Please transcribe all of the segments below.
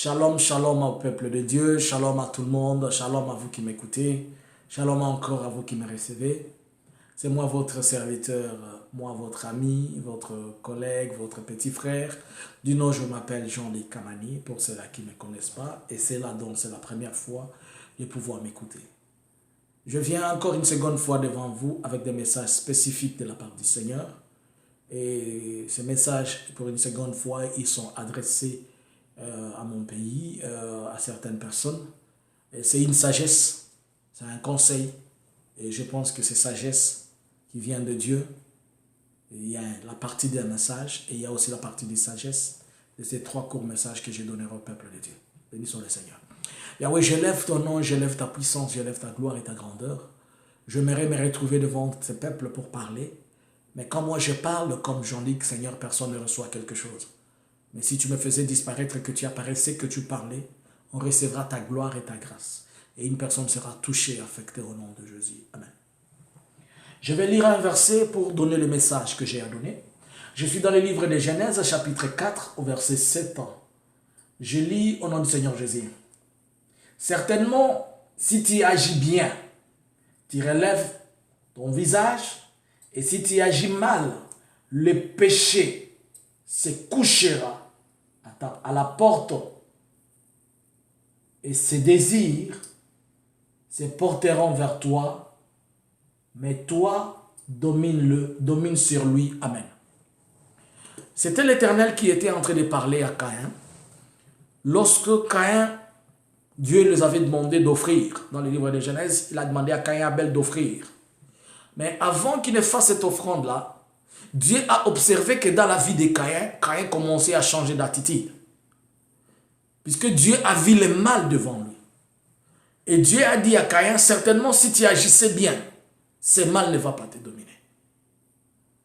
Shalom, shalom au peuple de Dieu, shalom à tout le monde, shalom à vous qui m'écoutez, shalom encore à vous qui me recevez. C'est moi votre serviteur, moi votre ami, votre collègue, votre petit frère. Du nom, je m'appelle Jean-Luc Kamani, pour ceux-là qui ne me connaissent pas, et c'est là donc c'est la première fois de pouvoir m'écouter. Je viens encore une seconde fois devant vous avec des messages spécifiques de la part du Seigneur. Et ces messages, pour une seconde fois, ils sont adressés à mon pays, à certaines personnes. C'est une sagesse, c'est un conseil. Et je pense que c'est sagesse qui vient de Dieu. Et il y a la partie des messages et il y a aussi la partie des sagesse de ces trois courts messages que je donnerai au peuple de Dieu. Béni soit le Seigneur. Yahweh, j'élève ton nom, j'élève ta puissance, j'élève ta gloire et ta grandeur. J'aimerais me retrouver devant ce peuple pour parler. Mais quand moi je parle comme Jean-Luc, Seigneur, personne ne reçoit quelque chose. Mais si tu me faisais disparaître et que tu apparaissais, que tu parlais, on recevra ta gloire et ta grâce. Et une personne sera touchée, affectée au nom de Jésus. Amen. Je vais lire un verset pour donner le message que j'ai à donner. Je suis dans le livre de Genèse, chapitre 4, au verset 7. Je lis au nom du Seigneur Jésus. Certainement, si tu agis bien, tu relèves ton visage, et si tu agis mal, le péché se couchera à la porte et ses désirs se porteront vers toi, mais toi, domine sur lui. Amen. C'était l'Éternel qui était en train de parler à Caïn. Lorsque Caïn, Dieu les avait demandé d'offrir. Dans le livre de Genèse, il a demandé à Caïn et Abel d'offrir. Mais avant qu'il ne fasse cette offrande-là, Dieu a observé que dans la vie de Caïn, Caïn commençait à changer d'attitude. Puisque Dieu a vu le mal devant lui. Et Dieu a dit à Caïn, certainement si tu agissais bien, ce mal ne va pas te dominer.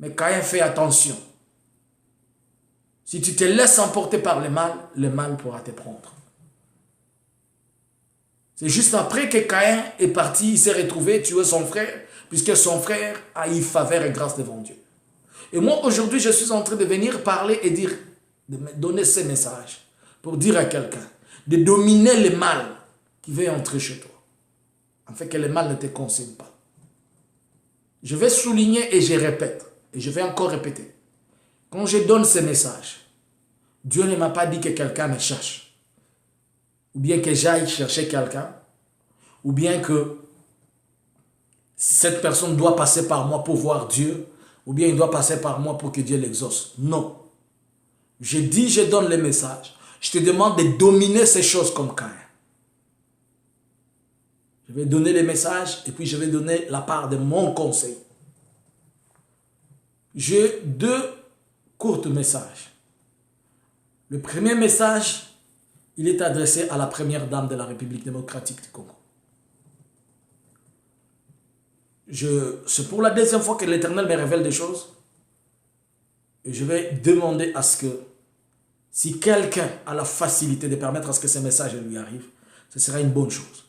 Mais Caïn, fais attention. Si tu te laisses emporter par le mal pourra te prendre. C'est juste après que Caïn est parti, il s'est retrouvé tuer son frère, puisque son frère a eu faveur et grâce devant Dieu. Et moi, aujourd'hui, je suis en train de venir parler et dire, de me donner ces messages pour dire à quelqu'un de dominer le mal qui veut entrer chez toi, afin que le mal ne te consume pas. Je vais souligner et je répète, et je vais encore répéter. Quand je donne ces messages, Dieu ne m'a pas dit que quelqu'un me cherche, ou bien que j'aille chercher quelqu'un, ou bien que cette personne doit passer par moi pour voir Dieu, ou bien il doit passer par moi pour que Dieu l'exauce. Non. Je dis, je donne le message. Je te demande de dominer ces choses comme Caïn. Je vais donner les messages et puis je vais donner la part de mon conseil. J'ai deux courts messages. Le premier message, il est adressé à la première dame de la République démocratique du Congo. C'est pour la deuxième fois que l'Éternel me révèle des choses. Et je vais demander à ce que, si quelqu'un a la facilité de permettre à ce que ce message lui arrive, ce sera une bonne chose.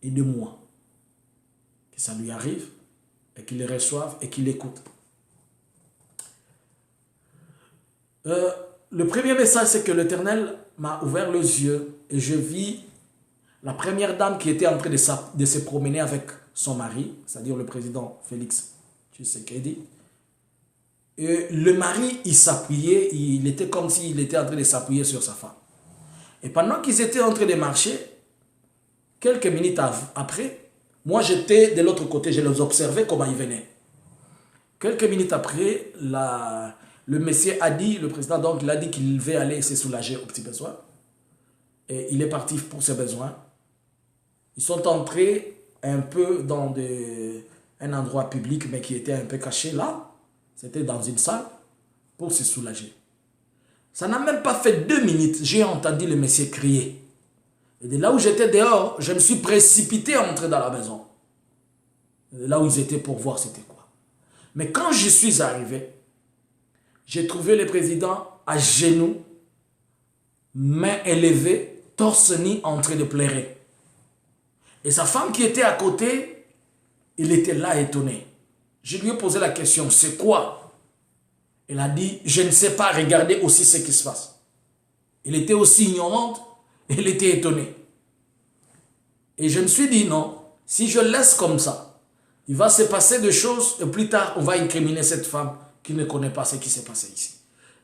Et de moi, que ça lui arrive, et qu'il le reçoive, et qu'il l'écoute. Le premier message, c'est que l'Éternel m'a ouvert les yeux, et je vis la première dame qui était en train de se promener avec son mari, c'est-à-dire le président Félix Tshisekedi. Et le mari, il s'appuyait, il était comme s'il était en train de s'appuyer sur sa femme. Et pendant qu'ils étaient en train de marcher, quelques minutes après, moi j'étais de l'autre côté, je les observais comment ils venaient. Quelques minutes après, le monsieur a dit, le président donc, il a dit qu'il devait aller se soulager aux petits besoins. Et il est parti pour ses besoins. Ils sont entrés un peu dans un endroit public, mais qui était un peu caché là. C'était dans une salle pour se soulager. Ça n'a même pas fait 2 minutes, j'ai entendu le monsieur crier. Et de là où j'étais dehors, je me suis précipité à entrer dans la maison. Et là où ils étaient pour voir c'était quoi. Mais quand je suis arrivé, j'ai trouvé le président à genoux, mains élevées, torse nu, en train de pleurer. Et sa femme qui était à côté, il était là étonné. Je lui ai posé la question, c'est quoi? Elle a dit, je ne sais pas, regardez aussi ce qui se passe. Elle était aussi ignorante Elle était étonnée. Et je me suis dit, non, si je laisse comme ça, il va se passer des choses et plus tard, on va incriminer cette femme qui ne connaît pas ce qui s'est passé ici.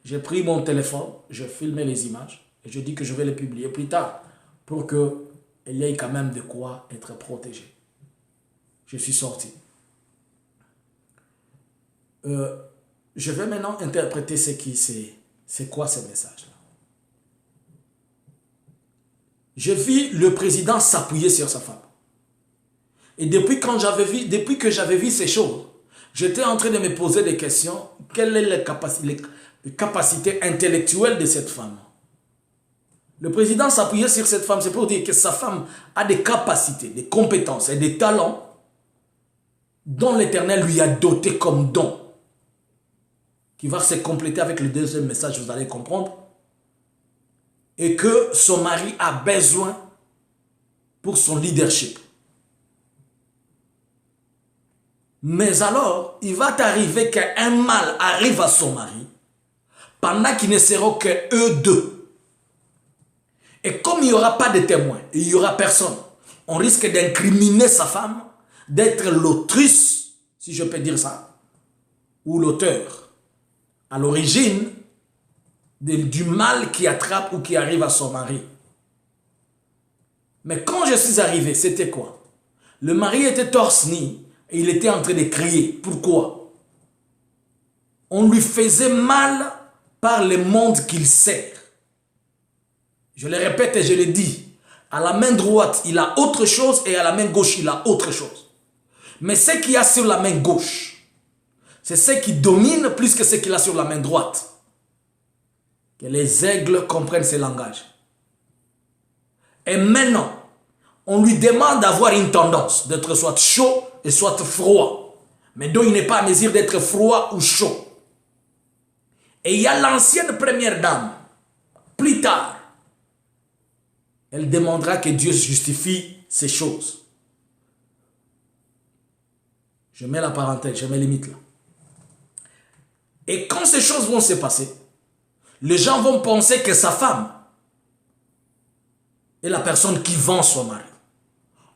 J'ai pris mon téléphone, j'ai filmé les images et je dis que je vais les publier plus tard pour qu'il y ait quand même de quoi être protégé. Je suis sorti. Je vais maintenant interpréter c'est quoi ce message-là. J'ai vu le président s'appuyer sur sa femme. Et depuis que j'avais vu ces choses, j'étais en train de me poser des questions. Quelle est les capacités intellectuelles de cette femme? Le président s'appuyait sur cette femme, c'est pour dire que sa femme a des capacités, des compétences et des talents dont l'Éternel lui a doté comme don, qui va se compléter avec le deuxième message, vous allez comprendre, et que son mari a besoin pour son leadership. Mais alors, il va arriver qu'un mal arrive à son mari pendant qu'ils ne seront que eux deux. Et comme il n'y aura pas de témoins, il n'y aura personne, on risque d'incriminer sa femme, d'être l'autrice, si je peux dire ça, ou l'auteur, à l'origine du mal qui attrape ou qui arrive à son mari. Mais quand je suis arrivé, c'était quoi? Le mari était torse nu et il était en train de crier. Pourquoi? On lui faisait mal par le monde qu'il sert. Je le répète et je le dis. À la main droite, il a autre chose et à la main gauche, il a autre chose. Mais ce qu'il y a sur la main gauche, c'est ce qui domine plus que ce qu'il a sur la main droite. Que les aigles comprennent ce langage. Et maintenant, on lui demande d'avoir une tendance d'être soit chaud et soit froid. Mais dont il n'est pas à mesure d'être froid ou chaud. Et il y a l'ancienne première dame. Plus tard, elle demandera que Dieu justifie ces choses. Je mets la parenthèse, je mets limite là. Et quand ces choses vont se passer, les gens vont penser que sa femme est la personne qui vend son mari.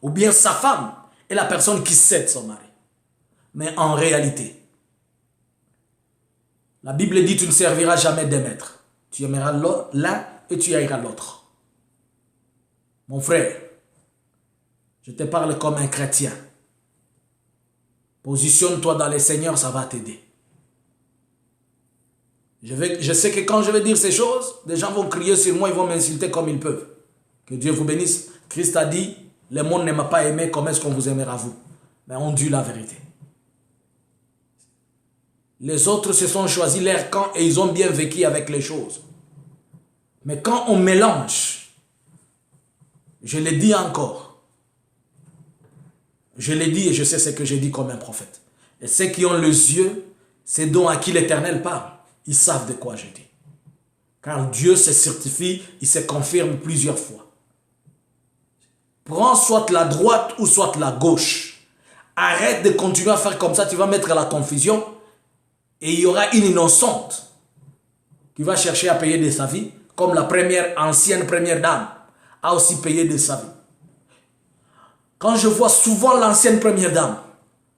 Ou bien sa femme est la personne qui cède son mari. Mais en réalité, la Bible dit tu ne serviras jamais deux maîtres. Tu aimeras l'un et tu haïras l'autre. Mon frère, je te parle comme un chrétien. Positionne-toi dans le Seigneur, ça va t'aider. Je sais que quand je vais dire ces choses, des gens vont crier sur moi, ils vont m'insulter comme ils peuvent. Que Dieu vous bénisse. Christ a dit, le monde ne m'a pas aimé, comment est-ce qu'on vous aimera vous? Mais on dit la vérité. Les autres se sont choisis leur camp et ils ont bien vécu avec les choses. Mais quand on mélange, je le dis encore, je l'ai dit et je sais ce que j'ai dit comme un prophète. Et ceux qui ont les yeux, c'est dont à qui l'Éternel parle. Ils savent de quoi je dis. Car Dieu se certifie, il se confirme plusieurs fois. Prends soit la droite ou soit la gauche. Arrête de continuer à faire comme ça, tu vas mettre la confusion. Et il y aura une innocente qui va chercher à payer de sa vie, comme la ancienne première dame a aussi payé de sa vie. Quand je vois souvent l'ancienne première dame,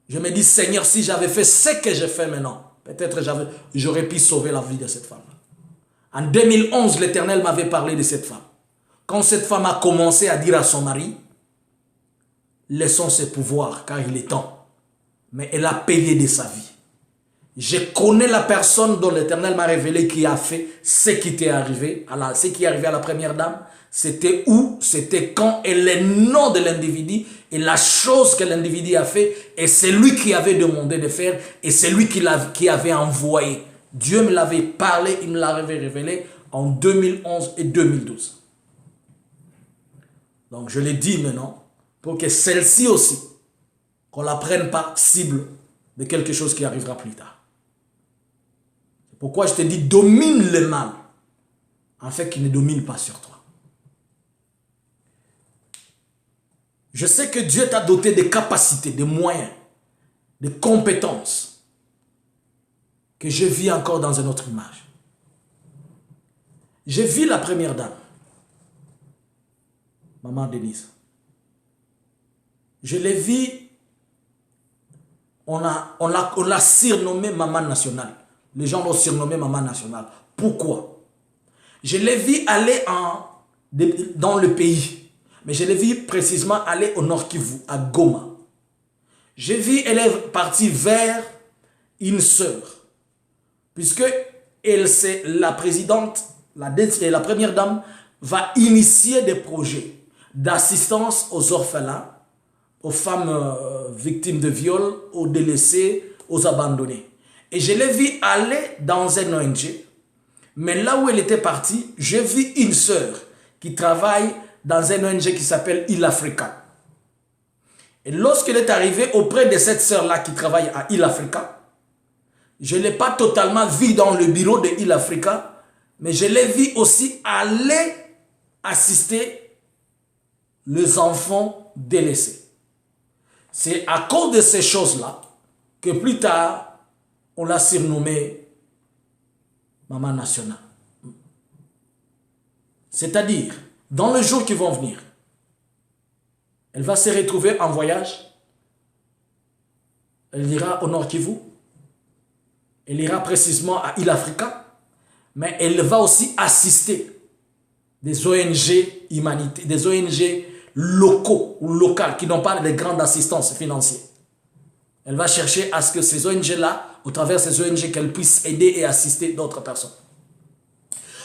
je me dis, Seigneur, si j'avais fait ce que j'ai fait maintenant, peut-être j'aurais pu sauver la vie de cette femme. En 2011, l'Éternel m'avait parlé de cette femme. Quand cette femme a commencé à dire à son mari, laissons ses pouvoirs car il est temps. Mais elle a payé de sa vie. Je connais la personne dont l'Éternel m'a révélé qui a fait ce qui était arrivé, ce qui est arrivé à la première dame. C'était où, c'était quand, et le nom de l'individu, et la chose que l'individu a fait, et c'est lui qui avait demandé de faire, et c'est lui qui avait envoyé. Dieu me l'avait parlé, il me l'avait révélé en 2011 et 2012. Donc je l'ai dit maintenant, pour que celle-ci aussi, qu'on ne la prenne pas cible de quelque chose qui arrivera plus tard. C'est pourquoi je te dis, domine le mal, en fait qu'il ne domine pas sur toi. Je sais que Dieu t'a doté de capacités, de moyens, de compétences que je vis encore dans une autre image. J'ai vu la première dame. Maman Denise. Je l'ai vu, on l'a surnommée Maman Nationale. Les gens l'ont surnommée Maman Nationale. Pourquoi? Je l'ai vu aller dans le pays. Mais je l'ai vu précisément aller au Nord Kivu, à Goma. J'ai vu, elle est partie vers une sœur. Puisque elle, c'est la présidente, la première dame, va initier des projets d'assistance aux orphelins, aux femmes victimes de viol, aux délaissés, aux abandonnés. Et je l'ai vu aller dans un ONG. Mais là où elle était partie, j'ai vu une sœur qui travaille dans un ONG qui s'appelle Il Africa. Et lorsqu'elle est arrivée auprès de cette sœur-là qui travaille à Il Africa, je ne l'ai pas totalement vue dans le bureau de Il Africa, mais je l'ai vue aussi aller assister les enfants délaissés. C'est à cause de ces choses-là que plus tard, on l'a surnommée Maman Nationale. C'est-à-dire, dans les jours qui vont venir, elle va se retrouver en voyage. Elle ira au Nord Kivu. Elle ira précisément à Il Africa. Mais elle va aussi assister des ONG humanité, des ONG locaux ou locales qui n'ont pas de grande assistance financière. Elle va chercher à ce que ces ONG-là, au travers de ces ONG, qu'elles puissent aider et assister d'autres personnes.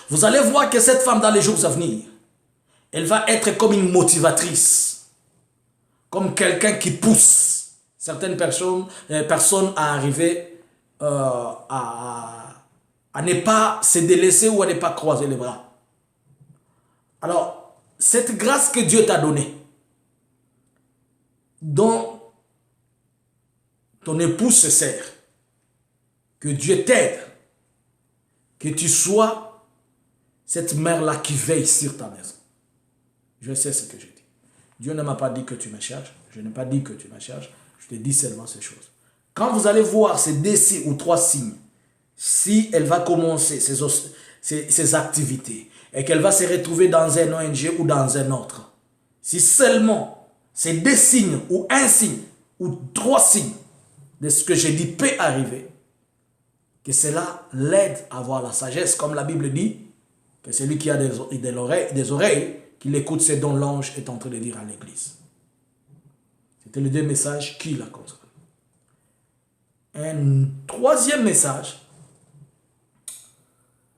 Vous allez voir que cette femme, dans les jours à venir, elle va être comme une motivatrice, comme quelqu'un qui pousse certaines personnes à arriver à ne pas se délaisser ou à ne pas croiser les bras. Alors, cette grâce que Dieu t'a donnée, dont ton épouse se sert, que Dieu t'aide, que tu sois cette mère-là qui veille sur ta maison. Je sais ce que je dis. Dieu ne m'a pas dit que tu me cherches, je n'ai pas dit que tu me cherches, je te dis seulement ces choses. Quand vous allez voir ces 2 ou 3 signes, si elle va commencer ses activités et qu'elle va se retrouver dans un ONG ou dans un autre, si seulement ces 2 signes ou 1 signe ou 3 signes de ce que j'ai dit peut arriver, que cela l'aide à avoir la sagesse, comme la Bible dit, que celui qui a des oreilles, qu'il écoute ce dont l'ange est en train de dire à l'église. C'était les 2 messages qu'il a concerné. Un 3e message,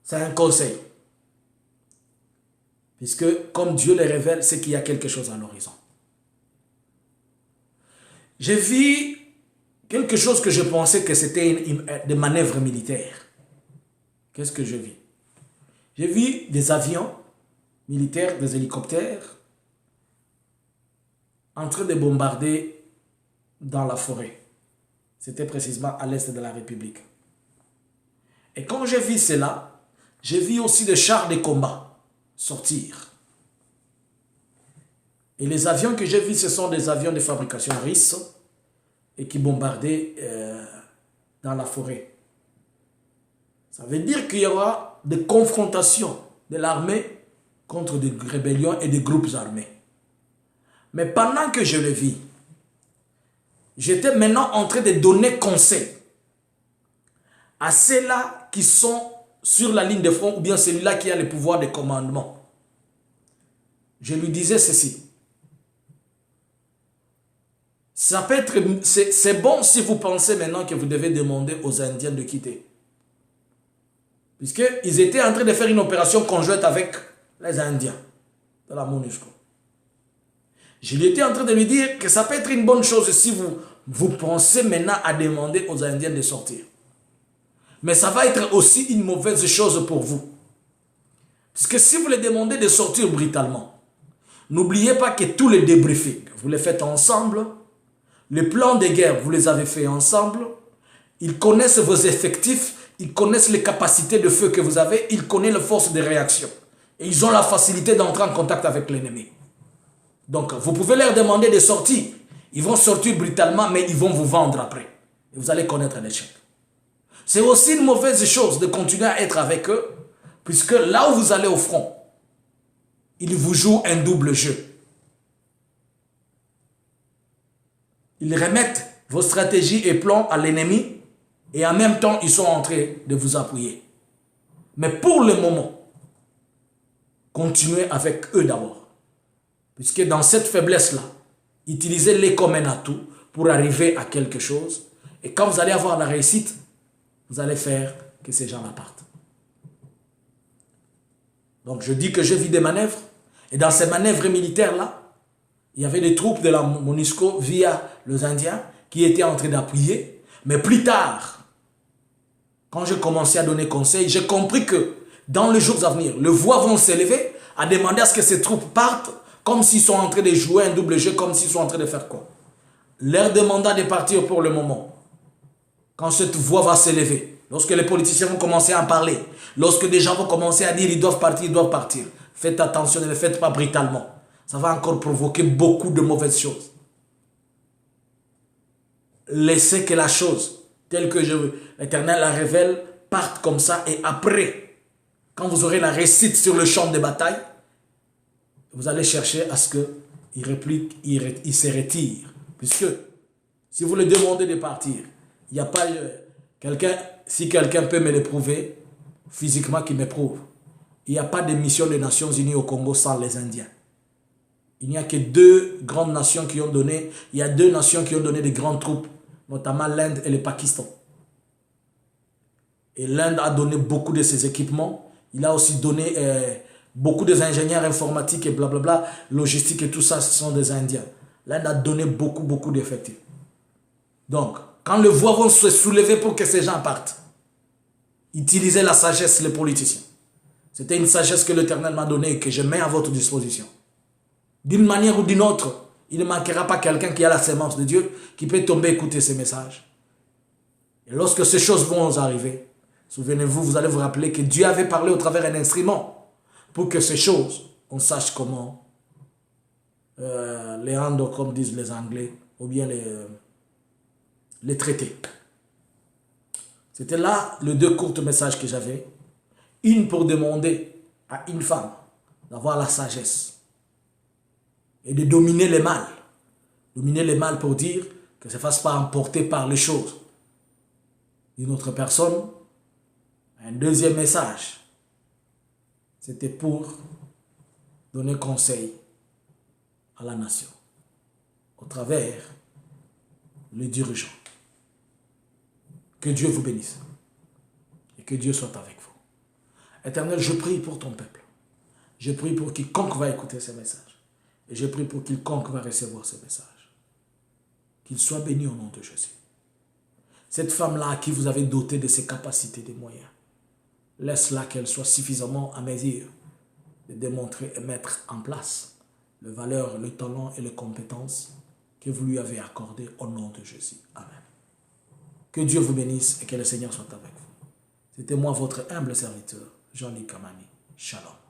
c'est un conseil. Puisque comme Dieu le révèle, c'est qu'il y a quelque chose à l'horizon. J'ai vu quelque chose que je pensais que c'était des manœuvres militaires. Qu'est-ce que je vis? J'ai vu des avions militaires, des hélicoptères, en train de bombarder dans la forêt. C'était précisément à l'est de la République. Et quand j'ai vu cela, j'ai vu aussi des chars de combat sortir. Et les avions que j'ai vus, ce sont des avions de fabrication russe et qui bombardaient dans la forêt. Ça veut dire qu'il y aura des confrontations de l'armée contre des rébellions et des groupes armés. Mais pendant que je le vis, j'étais maintenant en train de donner conseil à ceux-là qui sont sur la ligne de front ou bien celui-là qui a le pouvoir de commandement. Je lui disais ceci. Ça peut être, c'est bon si vous pensez maintenant que vous devez demander aux Indiens de quitter. Puisqu'ils étaient en train de faire une opération conjointe avec les Indiens de la MONUSCO. Je lui étais en train de lui dire que ça peut être une bonne chose si vous pensez maintenant à demander aux Indiens de sortir. Mais ça va être aussi une mauvaise chose pour vous. Parce que si vous les demandez de sortir brutalement, n'oubliez pas que tous les débriefings, vous les faites ensemble. Les plans de guerre, vous les avez fait ensemble. Ils connaissent vos effectifs, ils connaissent les capacités de feu que vous avez, ils connaissent les forces de réaction. Et ils ont la facilité d'entrer en contact avec l'ennemi. Donc, vous pouvez leur demander de sortir. Ils vont sortir brutalement, mais ils vont vous vendre après. Et vous allez connaître l'échec. C'est aussi une mauvaise chose de continuer à être avec eux, puisque là où vous allez au front, ils vous jouent un double jeu. Ils remettent vos stratégies et plans à l'ennemi et en même temps, ils sont en train de vous appuyer. Mais pour le moment, continuez avec eux d'abord. Puisque dans cette faiblesse-là, utilisez-les comme un atout pour arriver à quelque chose. Et quand vous allez avoir la réussite, vous allez faire que ces gens-là partent. Donc je dis que je vis des manœuvres. Et dans ces manœuvres militaires-là, il y avait des troupes de la MONUSCO via les Indiens qui étaient en train d'appuyer. Mais plus tard, quand j'ai commencé à donner conseil, j'ai compris que dans les jours à venir, les voix vont s'élever à demander à ce que ces troupes partent comme s'ils sont en train de jouer un double jeu, comme s'ils sont en train de faire quoi? Leur demanda de partir pour le moment. Quand cette voix va s'élever, lorsque les politiciens vont commencer à en parler, lorsque des gens vont commencer à dire ils doivent partir, faites attention, ne le faites pas brutalement. Ça va encore provoquer beaucoup de mauvaises choses. Laissez que la chose, telle que l'Éternel la révèle, parte comme ça et après, quand vous aurez la réussite sur le champ de bataille, vous allez chercher à ce qu'il réplique, il se retire. Puisque si vous le demandez de partir, il n'y a pas quelqu'un, si quelqu'un peut me le prouver, physiquement qui me prouve, il n'y a pas de mission des Nations Unies au Congo sans les Indiens. Il n'y a que deux grandes nations qui ont donné, il y a deux nations qui ont donné des grandes troupes, notamment l'Inde et le Pakistan. Et l'Inde a donné beaucoup de ses équipements. Il a aussi donné beaucoup des ingénieurs informatiques et blablabla, logistique et tout ça, ce sont des Indiens. L'Inde a donné beaucoup d'effectifs. Donc, quand les voix vont se soulever pour que ces gens partent, utilisez la sagesse, les politiciens. C'était une sagesse que l'Éternel m'a donnée et que je mets à votre disposition. D'une manière ou d'une autre, il ne manquera pas quelqu'un qui a la sémence de Dieu, qui peut tomber écouter ces messages. Et lorsque ces choses vont arriver, souvenez-vous, vous allez vous rappeler que Dieu avait parlé au travers d'un instrument pour que ces choses, on sache comment les rendre, comme disent les Anglais, ou bien les traiter. C'était là les deux courts messages que j'avais. Une pour demander à une femme d'avoir la sagesse et de dominer le mal. Dominer le mal pour dire que ça ne se fasse pas emporter par les choses d'une autre personne. Un deuxième message, c'était pour donner conseil à la nation au travers les dirigeants. Que Dieu vous bénisse et que Dieu soit avec vous. Éternel, je prie pour ton peuple. Je prie pour quiconque va écouter ces messages. Et je prie pour quiconque va recevoir ces messages. Qu'il soit béni au nom de Jésus. Cette femme-là à qui vous avez doté de ses capacités, des moyens, laisse-la qu'elle soit suffisamment à mesure de démontrer et mettre en place les valeurs, le talent et les compétences que vous lui avez accordées au nom de Jésus. Amen. Que Dieu vous bénisse et que le Seigneur soit avec vous. C'était moi, votre humble serviteur, Jean-Luc Kamani. Shalom.